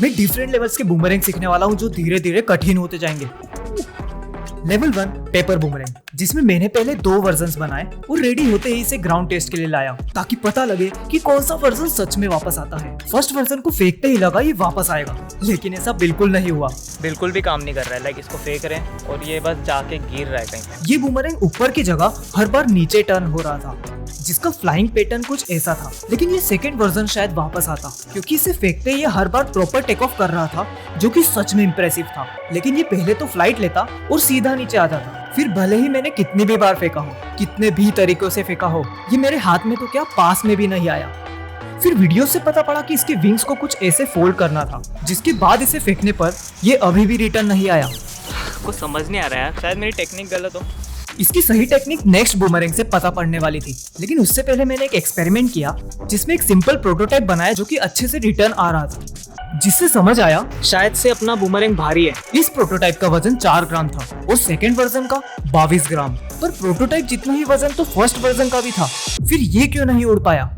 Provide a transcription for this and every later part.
मैं different levels के boomerang सीखने वाला हूँ जो धीरे धीरे कठिन होते जाएंगे। लेवल 1 पेपर बूमरैंग, जिसमें मैंने पहले 2 वर्जन्स बनाए और रेडी होते ही इसे ग्राउंड टेस्ट के लिए लाया ताकि पता लगे कि कौन सा वर्जन सच में वापस आता है। फर्स्ट वर्जन को फेंकते ही लगा ये वापस आएगा, लेकिन ऐसा बिल्कुल नहीं हुआ। बिल्कुल भी काम नहीं कर रहा है। लाइक इसको फेंक रहे हैं और ये बस जाके गिर रहा है कहीं। ये बूमरैंग ऊपर की जगह हर बार नीचे टर्न हो रहा था, जिसका फ्लाइंग पैटर्न कुछ ऐसा था। लेकिन ये सेकंड वर्जन शायद वापस आता क्योंकि इसे फेंकते ही ये हर बार प्रॉपर टेक ऑफ कर रहा था, जो कि सच में इम्प्रेसिव था। लेकिन ये पहले तो फ्लाइट लेता और सीधा नीचे आ जाता। फिर भले ही मैंने कितनी भी बार फेंका हो, कितने भी तरीकों से फेंका हो, ये मेरे हाथ में तो क्या पास में भी नहीं आया। फिर वीडियो से पता पड़ा कि इसके विंग्स को कुछ ऐसे फोल्ड करना था, जिसके बाद इसे फेंकने पर ये अभी भी रिटर्न नहीं आया। कुछ समझ नहीं आ रहा है, शायद मेरी टेक्निक गलत हो। इसकी सही टेक्निक नेक्स्ट बूमरैंग से पता पड़ने वाली थी, लेकिन उससे पहले मैंने एक एक्सपेरिमेंट किया जिसमें एक सिंपल प्रोटोटाइप बनाया जो कि अच्छे से रिटर्न आ रहा था, जिससे समझ आया शायद से अपना बूमरैंग भारी है। इस प्रोटोटाइप का वजन 4 ग्राम था और सेकंड वर्जन का 22 ग्राम। पर प्रोटोटाइप जितना ही वजन तो फर्स्ट वर्जन का भी था। फिर ये क्यों नहीं उड़ पाया?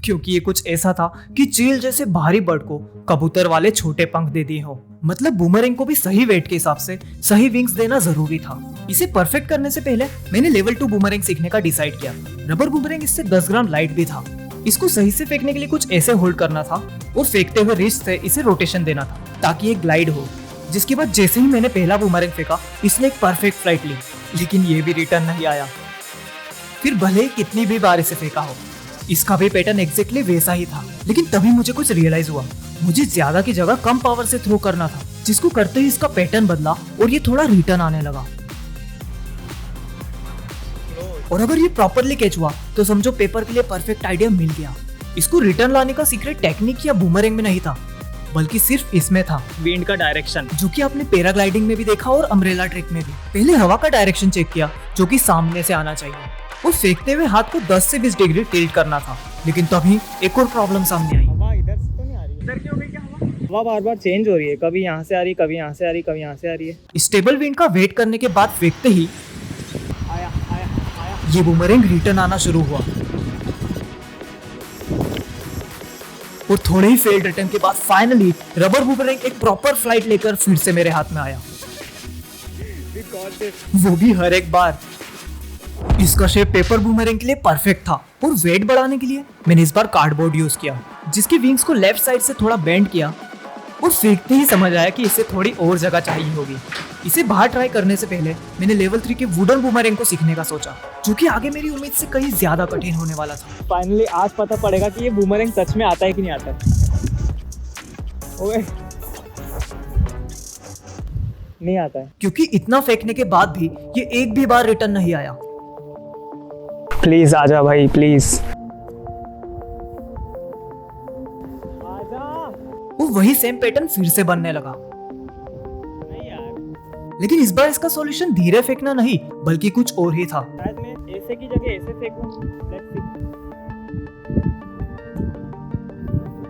क्योंकि ये कुछ ऐसा था कि चील जैसे भारी बर्ड को कबूतर वाले छोटे पंख दे दिए हो। मतलब बूमरैंग को भी सही वेट के हिसाब से सही विंग्स देना जरूरी था। इसे परफेक्ट करने से पहले मैंने लेवल 2 बूमरैंग सीखने का डिसाइड किया। रबर बूमरैंग इससे 10 ग्राम लाइट भी था। इसको सही से फेंकने के लिए कुछ ऐसे होल्ड करना था और फेंकते हुए रिस्ट से इसे रोटेशन देना था ताकि ये ग्लाइड हो। जिसके बाद जैसे ही मैंने पहला बूमरैंग फेंका, इसने एक परफेक्ट फ्लाइट ली, लेकिन ये भी रिटर्न नहीं आया। फिर भले ही कितनी भी बार इसे फेंका हो, इसका भी पैटर्न एग्जैक्टली वैसा ही था। लेकिन तभी मुझे कुछ रियलाइज हुआ, मुझे ज्यादा की जगह कम पावर से थ्रो करना था, जिसको करते ही इसका पैटर्न बदला और ये थोड़ा रिटर्न आने लगा। और अगर ये प्रॉपरली कैच हुआ तो समझो पेपर के लिए परफेक्ट आइडिया मिल गया। इसको रिटर्न लाने का सीक्रेट टेक्निक या बूमरैंग में नहीं था, बल्कि सिर्फ इसमें था, विंड का डायरेक्शन, जो कि आपने पैराग्लाइडिंग में भी देखा और अम्ब्रेला ट्रिक में भी। पहले हवा का डायरेक्शन चेक किया, जो कि सामने से आना चाहिए, और फेंकते हुए हाथ को 10 से 20 डिग्री टिल्ट करना था। लेकिन तभी एक और प्रॉब्लम सामने आई। हवा इधर से तो नहीं आ रही है। इधर क्यों गई क्या हवा? हवा बार बार चेंज हो रही है, कभी यहाँ से आ रही, कभी यहाँ से आ रही, कभी यहाँ से आ रही है। स्टेबल विंड का वेट करने के बाद फेंकते ही आया ये बूमरैंग रिटर्न आना शुरू हुआ। और थोड़े ही फेल्ड अटेम्प्ट के बाद फाइनली रबर बूमरैंग एक प्रॉपर फ्लाइट लेकर फिर से मेरे हाथ में आया, वो भी हर एक बार। इसका शेप पेपर बूमरैंग के लिए परफेक्ट था और वेट बढ़ाने के लिए मैंने इस बार कार्डबोर्ड यूज किया, जिसके विंग्स को लेफ्ट साइड से थोड़ा बेंड किया और फेंकते ही समझ आया कि इसे थोड़ी और जगह चाहिए होगी। इसे बाहर ट्राई करने से पहले मैंने लेवल 3 के वुडन बूमरैंग को सीखने का सोचा, जो कि आगे मेरी उम्मीद से कहीं ज्यादा कठिन होने वाला था। फाइनली आज पता पड़ेगा कि ये बूमरैंग सच में आता है कि नहीं आता है। ओए, नहीं आता है, क्योंकि इतना फेंकने के बाद भी ये एक भी बार रिटर्न नहीं आया। प्लीज आजा भाई, प्लीज आजा। और वही सेम पैटर्न फिर से बनने लगा। नहीं यार, लेकिन इस बार इसका सॉल्यूशन धीरे फेंकना नहीं, बल्कि कुछ और ही था। शायद मैं ऐसे की जगह ऐसे फेंकूं।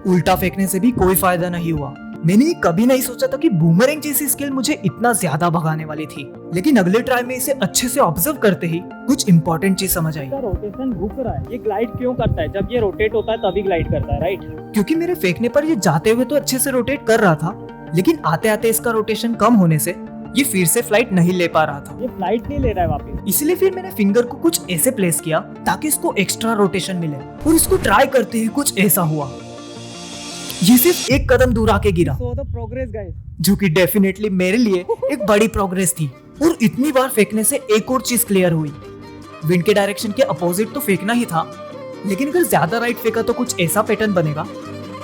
उल्टा फेंकने से भी कोई फायदा नहीं हुआ। मैंने कभी नहीं सोचा था कि बूमरैंग जैसी स्किल मुझे इतना ज्यादा भगाने वाली थी। लेकिन अगले ट्राई में इसे अच्छे से ऑब्जर्व करते ही कुछ इंपॉर्टेंट चीज समझ आई। रोटेशन रुक रहा है, ये ग्लाइड क्यों करता है? जब ये रोटेट होता है तभी ग्लाइड करता है, राइट? क्योंकि मेरे फेंकने पर ये जाते हुए तो अच्छे से रोटेट कर रहा था, लेकिन आते आते इसका रोटेशन कम होने से ये फिर से फ्लाइट नहीं ले पा रहा था। ये फ्लाइट नहीं ले रहा है वापस। इसलिए फिर मैंने फिंगर को कुछ ऐसे प्लेस किया ताकि इसको एक्स्ट्रा रोटेशन मिले, और इसको ट्राई करते ही कुछ ऐसा हुआ। ये सिर्फ एक कदम दूर आके गिरा, So the progress guys, जो कि डेफिनेटली मेरे लिए एक बड़ी प्रोग्रेस थी। और इतनी बार फेंकने से एक और चीज क्लियर हुई, विंड के डायरेक्शन के अपोजिट तो फेंकना ही था, लेकिन अगर ज्यादा राइट फेंका तो कुछ ऐसा पैटर्न बनेगा,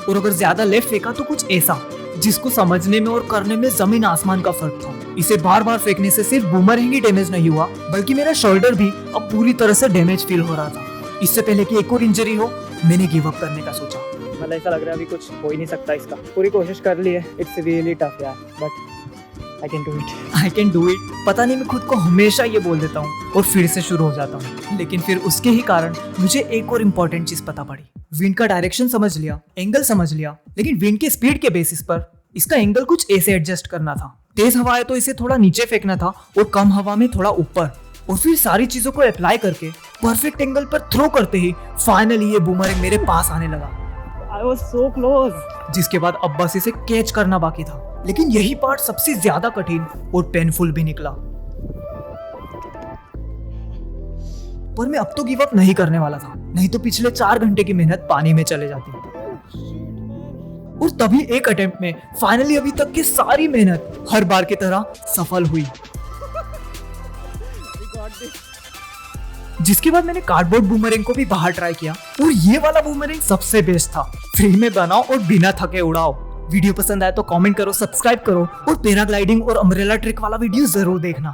और अगर ज्यादा लेफ्ट फेंका तो कुछ ऐसा, जिसको समझने में और करने में जमीन आसमान का फर्क था। इसे बार बार फेंकने से सिर्फ बूमरैंग ही डैमेज नहीं हुआ, बल्कि मेरा शोल्डर भी अब पूरी तरह से डैमेज फील हो रहा था। इससे पहले कि एक और इंजरी हो, मैंने गिव अप करने का सोचा। मतलब ऐसा लग रहा है अभी कुछ हो ही नहीं सकता इसका। पूरी कोशिश कर ली है, इट्स रियली टफ यार, but I can do it, I can do it. पता नहीं मैं खुद को हमेशा ये बोल देता हूँ और फिर से शुरू हो जाता हूँ, लेकिन फिर उसके ही कारण मुझे एक और इम्पोर्टेंट चीज पता पड़ी। विंड का डायरेक्शन समझ लिया, एंगल समझ लिया, लेकिन विंड के स्पीड के बेसिस पर इसका एंगल कुछ ऐसे एडजस्ट करना था। तेज हवा है तो इसे थोड़ा नीचे फेंकना था और कम हवा में थोड़ा ऊपर, और फिर सारी चीजों को अप्लाई करके परफेक्ट एंगल पर थ्रो करते ही फाइनली ये बूमरैंग मेरे पास आने लगा। I was so close. जिसके बाद अब बस इसे कैच करना बाकी था, लेकिन यही पार्ट सबसे ज्यादा कठिन और पेनफुल भी निकला। पर मैं अब तो गिव अप नहीं करने वाला था, नहीं तो पिछले 4 घंटे की मेहनत पानी में चले जाती। और तभी एक अटेम्प्ट में फाइनली अभी तक की सारी मेहनत हर बार की तरह सफल हुई। जिसके बाद मैंने कार्डबोर्ड बूमरैंग को भी बाहर ट्राई किया और ये वाला बूमरैंग सबसे बेस्ट था। फ्री में बनाओ और बिना थके उड़ाओ। वीडियो पसंद आए तो कमेंट करो, सब्सक्राइब करो और पैराग्लाइडिंग और अम्ब्रेला ट्रिक वाला वीडियो जरूर देखना।